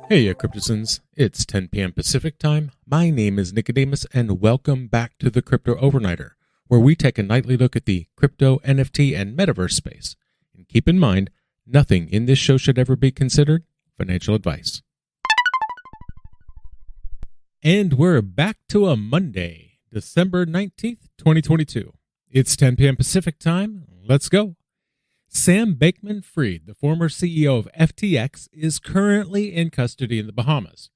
Heya Cryptozens, it's 10 p.m. Pacific time. My name is Nikodemus, and welcome back to the Crypto Overnighter, where we take a nightly look at the crypto, NFT, and metaverse space. And keep in mind, nothing in this show should ever be considered financial advice. And we're back to a Monday, December 19th, 2022. It's 10 p.m. Pacific time. Let's go. Sam Bankman-Fried, the former CEO of FTX, is currently in custody in the Bahamas.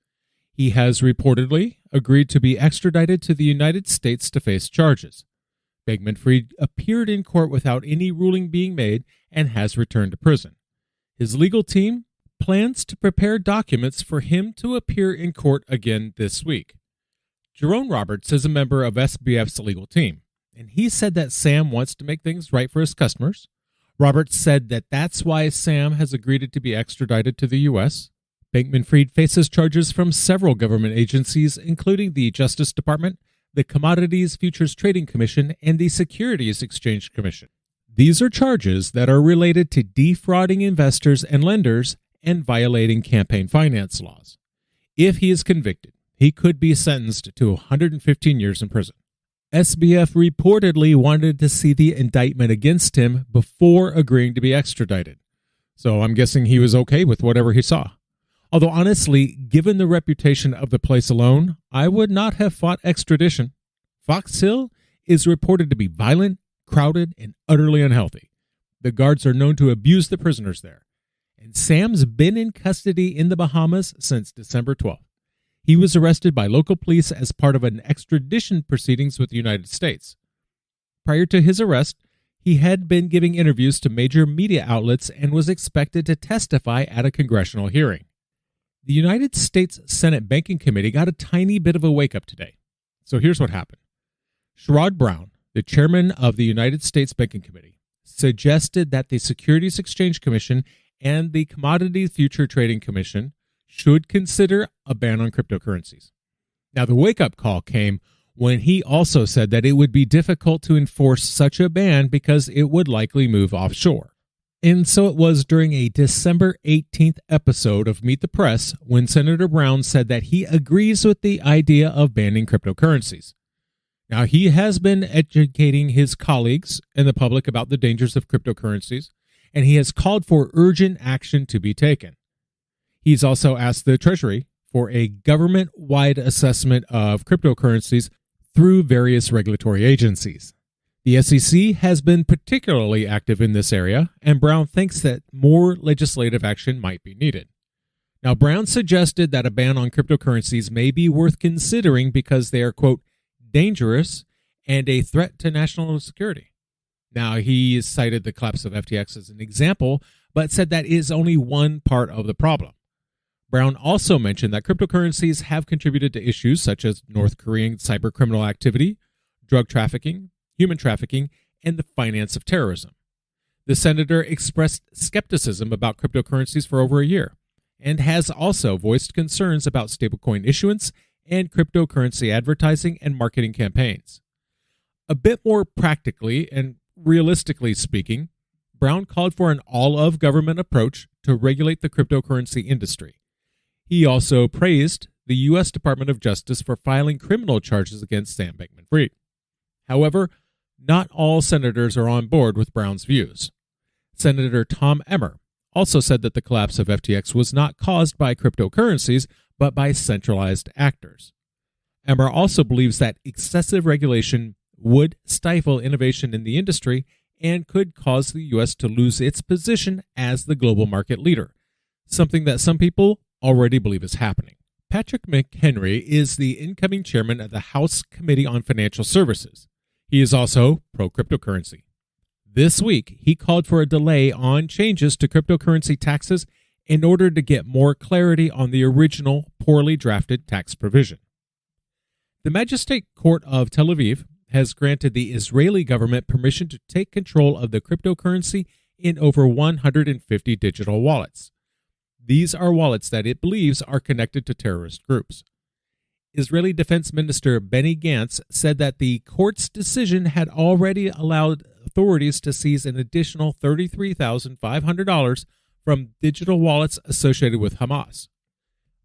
He has reportedly agreed to be extradited to the United States to face charges. Bankman-Fried appeared in court without any ruling being made and has returned to prison. His legal team plans to prepare documents for him to appear in court again this week. Jerome Roberts is a member of SBF's legal team, and he said that Sam wants to make things right for his customers. Roberts said that that's why Sam has agreed to be extradited to the U.S. Bankman-Fried faces charges from several government agencies, including the Justice Department, the Commodities Futures Trading Commission, and the Securities Exchange Commission. These are charges that are related to defrauding investors and lenders and violating campaign finance laws. If he is convicted, he could be sentenced to 115 years in prison. SBF reportedly wanted to see the indictment against him before agreeing to be extradited. So I'm guessing he was okay with whatever he saw. Although honestly, given the reputation of the place alone, I would not have fought extradition. Fox Hill is reported to be violent, crowded, and utterly unhealthy. The guards are known to abuse the prisoners there. And Sam's been in custody in the Bahamas since December 12th. He was arrested by local police as part of an extradition proceedings with the United States. Prior to his arrest, he had been giving interviews to major media outlets and was expected to testify at a congressional hearing. The United States Senate Banking Committee got a tiny bit of a wake-up today. So here's what happened. Sherrod Brown, the chairman of the United States Banking Committee, suggested that the Securities Exchange Commission and the Commodities Futures Trading Commission should consider a ban on cryptocurrencies. Now, the wake-up call came when he also said that it would be difficult to enforce such a ban because it would likely move offshore. And so it was during a December 18th episode of Meet the Press when Senator Brown said that he agrees with the idea of banning cryptocurrencies. Now, he has been educating his colleagues and the public about the dangers of cryptocurrencies, and he has called for urgent action to be taken. He's also asked the Treasury for a government-wide assessment of cryptocurrencies through various regulatory agencies. The SEC has been particularly active in this area, and Brown thinks that more legislative action might be needed. Now, Brown suggested that a ban on cryptocurrencies may be worth considering because they are, quote, dangerous and a threat to national security. Now, he cited the collapse of FTX as an example, but said that is only one part of the problem. Brown also mentioned that cryptocurrencies have contributed to issues such as North Korean cybercriminal activity, drug trafficking, human trafficking, and the finance of terrorism. The senator expressed skepticism about cryptocurrencies for over a year and has also voiced concerns about stablecoin issuance and cryptocurrency advertising and marketing campaigns. A bit more practically and realistically speaking, Brown called for an all-of-government approach to regulate the cryptocurrency industry. He also praised the U.S. Department of Justice for filing criminal charges against Sam Bankman-Fried. However, not all senators are on board with Brown's views. Senator Tom Emmer also said that the collapse of FTX was not caused by cryptocurrencies, but by centralized actors. Emmer also believes that excessive regulation would stifle innovation in the industry and could cause the U.S. to lose its position as the global market leader, something that some people already believe is happening. Patrick McHenry is the incoming chairman of the House Committee on Financial Services. He is also pro-cryptocurrency. This week, he called for a delay on changes to cryptocurrency taxes in order to get more clarity on the original poorly drafted tax provision. The Magistrate Court of Tel Aviv has granted the Israeli government permission to take control of the cryptocurrency in over 150 digital wallets. These are wallets that it believes are connected to terrorist groups. Israeli Defense Minister Benny Gantz said that the court's decision had already allowed authorities to seize an additional $33,500 from digital wallets associated with Hamas.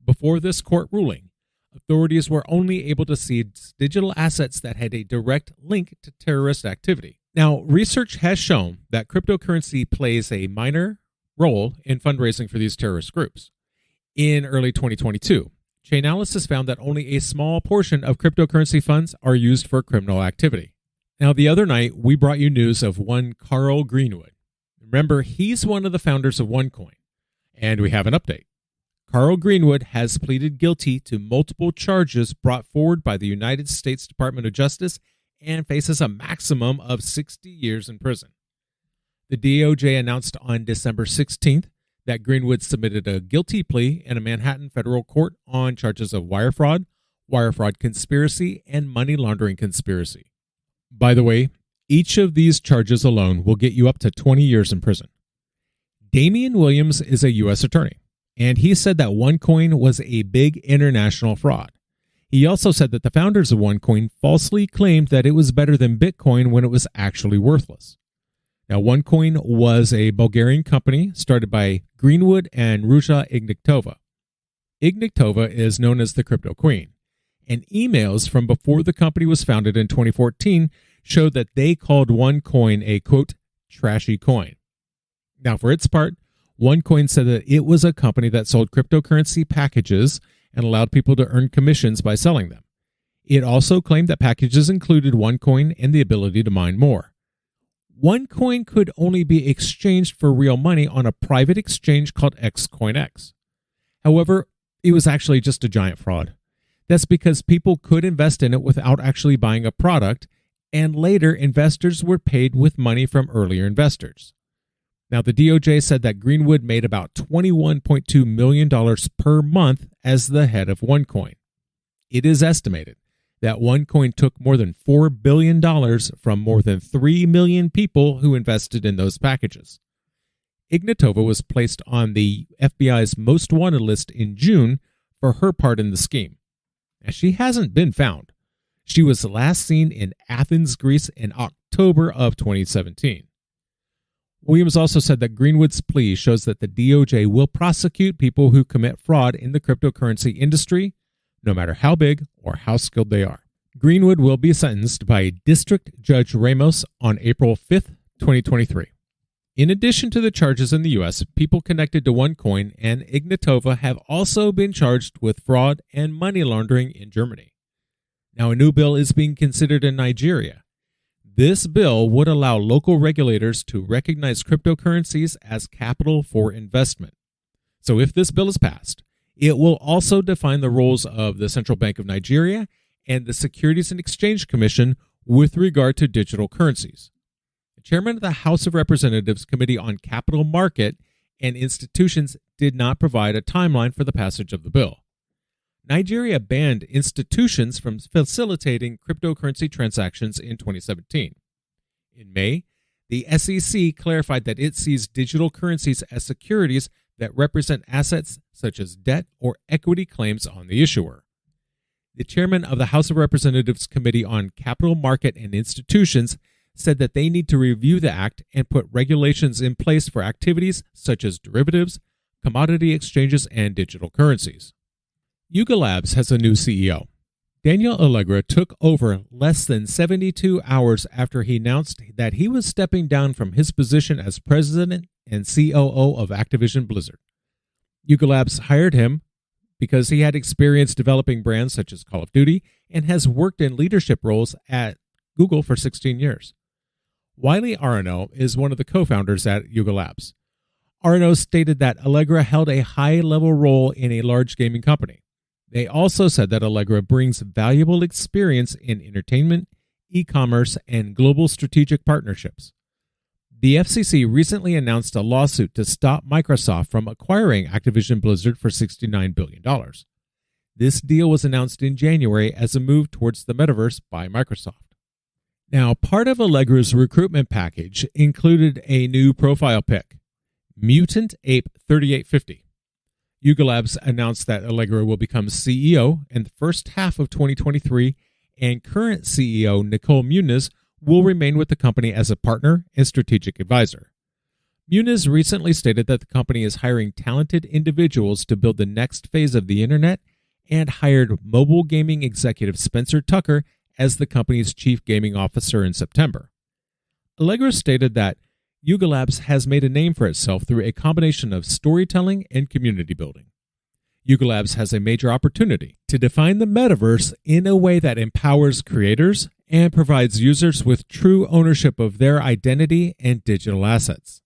Before this court ruling, authorities were only able to seize digital assets that had a direct link to terrorist activity. Now, research has shown that cryptocurrency plays a minor role in fundraising for these terrorist groups. In early 2022, Chainalysis found that only a small portion of cryptocurrency funds are used for criminal activity. Now, the other night, we brought you news of one Carl Greenwood. Remember, he's one of the founders of OneCoin, and we have an update. Carl Greenwood has pleaded guilty to multiple charges brought forward by the United States Department of Justice and faces a maximum of 60 years in prison. The DOJ announced on December 16th that Greenwood submitted a guilty plea in a Manhattan federal court on charges of wire fraud conspiracy, and money laundering conspiracy. By the way, each of these charges alone will get you up to 20 years in prison. Damian Williams is a U.S. attorney, and he said that OneCoin was a big international fraud. He also said that the founders of OneCoin falsely claimed that it was better than Bitcoin when it was actually worthless. Now, OneCoin was a Bulgarian company started by Greenwood and Ruja Ignatova. Ignatova is known as the Crypto Queen, and emails from before the company was founded in 2014 showed that they called OneCoin a, quote, trashy coin. Now, for its part, OneCoin said that it was a company that sold cryptocurrency packages and allowed people to earn commissions by selling them. It also claimed that packages included OneCoin and the ability to mine more. OneCoin could only be exchanged for real money on a private exchange called XCoinX. However, it was actually just a giant fraud. That's because people could invest in it without actually buying a product, and later investors were paid with money from earlier investors. Now, the DOJ said that Greenwood made about $21.2 million per month as the head of OneCoin. It is estimated that OneCoin took more than $4 billion from more than 3 million people who invested in those packages. Ignatova was placed on the FBI's most wanted list in June for her part in the scheme. Now, she hasn't been found. She was last seen in Athens, Greece in October of 2017. Williams also said that Greenwood's plea shows that the DOJ will prosecute people who commit fraud in the cryptocurrency industry, no matter how big or how skilled they are. Greenwood will be sentenced by District Judge Ramos on April 5th, 2023. In addition to the charges in the U.S., people connected to OneCoin and Ignatova have also been charged with fraud and money laundering in Germany. Now, a new bill is being considered in Nigeria. This bill would allow local regulators to recognize cryptocurrencies as capital for investment. So if this bill is passed, it will also define the roles of the Central Bank of Nigeria and the Securities and Exchange Commission with regard to digital currencies. The chairman of the House of Representatives Committee on Capital Market and Institutions did not provide a timeline for the passage of the bill. Nigeria banned institutions from facilitating cryptocurrency transactions in 2017. In May, the SEC clarified that it sees digital currencies as securities that represent assets such as debt or equity claims on the issuer. The chairman of the House of Representatives Committee on Capital Market and Institutions said that they need to review the act and put regulations in place for activities such as derivatives, commodity exchanges, and digital currencies. Yuga Labs has a new CEO. Daniel Allegra took over less than 72 hours after he announced that he was stepping down from his position as president and COO of Activision Blizzard. Yuga Labs hired him because he had experience developing brands such as Call of Duty and has worked in leadership roles at Google for 16 years. Wiley Arano is one of the co-founders at Yuga Labs. Arano stated that Allegra held a high-level role in a large gaming company. They also said that Allegra brings valuable experience in entertainment, e-commerce, and global strategic partnerships. The FCC recently announced a lawsuit to stop Microsoft from acquiring Activision Blizzard for $69 billion. This deal was announced in January as a move towards the metaverse by Microsoft. Now, part of Allegra's recruitment package included a new profile pic, Mutant Ape 3850. Yuga Labs announced that Allegra will become CEO in the first half of 2023, and current CEO Nicole Muniz will remain with the company as a partner and strategic advisor. Muniz recently stated that the company is hiring talented individuals to build the next phase of the internet and hired mobile gaming executive Spencer Tucker as the company's chief gaming officer in September. Allegra stated that Yuga Labs has made a name for itself through a combination of storytelling and community building. Yuga Labs has a major opportunity to define the metaverse in a way that empowers creators and provides users with true ownership of their identity and digital assets.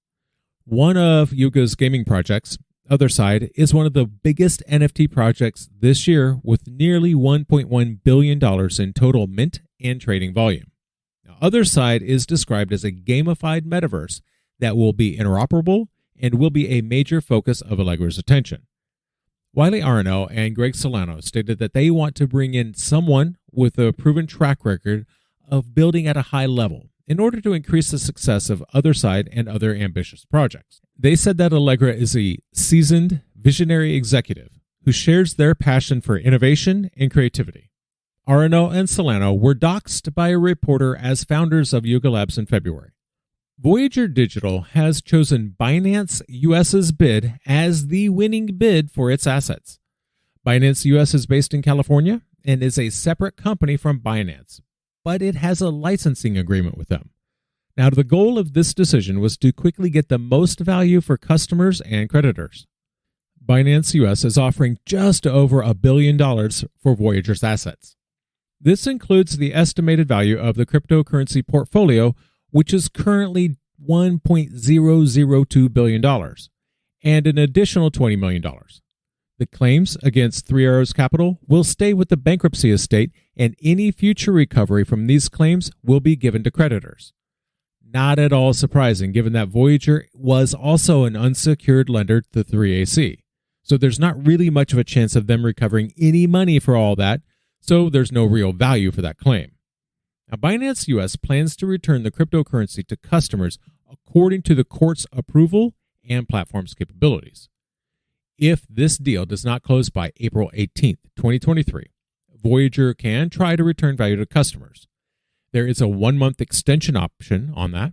One of Yuga's gaming projects, Other Side, is one of the biggest NFT projects this year with nearly $1.1 billion in total mint and trading volume. Now, Other Side is described as a gamified metaverse that will be interoperable and will be a major focus of Allegra's attention. Wiley Arno and Greg Solano stated that they want to bring in someone with a proven track record of building at a high level in order to increase the success of Other Side and other ambitious projects. They said that Allegra is a seasoned, visionary executive who shares their passion for innovation and creativity. Arno and Solano were doxxed by a reporter as founders of Yuga Labs in February. Voyager Digital has chosen Binance US's bid as the winning bid for its assets. Binance US is based in California and is a separate company from Binance, but it has a licensing agreement with them. Now, the goal of this decision was to quickly get the most value for customers and creditors. Binance US is offering just over $1 billion for Voyager's assets. This includes the estimated value of the cryptocurrency portfolio, which is currently $1.002 billion, and an additional $20 million. The claims against Three Arrows Capital will stay with the bankruptcy estate, and any future recovery from these claims will be given to creditors. Not at all surprising, given that Voyager was also an unsecured lender to 3AC. So there's not really much of a chance of them recovering any money for all that, so there's no real value for that claim. Now, Binance US plans to return the cryptocurrency to customers according to the court's approval and platform's capabilities. If this deal does not close by April 18, 2023, Voyager can try to return value to customers. There is a 1-month extension option on that,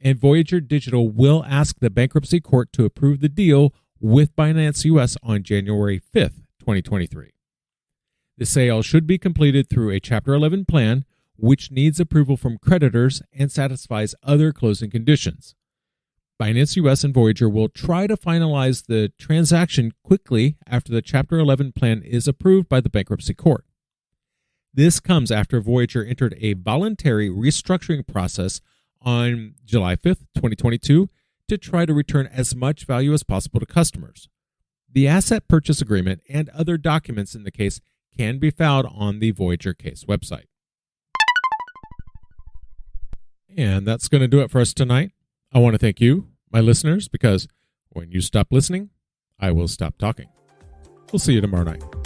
and Voyager Digital will ask the bankruptcy court to approve the deal with Binance US on January 5, 2023. The sale should be completed through a Chapter 11 plan, which needs approval from creditors and satisfies other closing conditions. Binance US and Voyager will try to finalize the transaction quickly after the Chapter 11 plan is approved by the bankruptcy court. This comes after Voyager entered a voluntary restructuring process on July 5, 2022, to try to return as much value as possible to customers. The asset purchase agreement and other documents in the case can be found on the Voyager case website. And that's going to do it for us tonight. I want to thank you, my listeners, because when you stop listening, I will stop talking. We'll see you tomorrow night.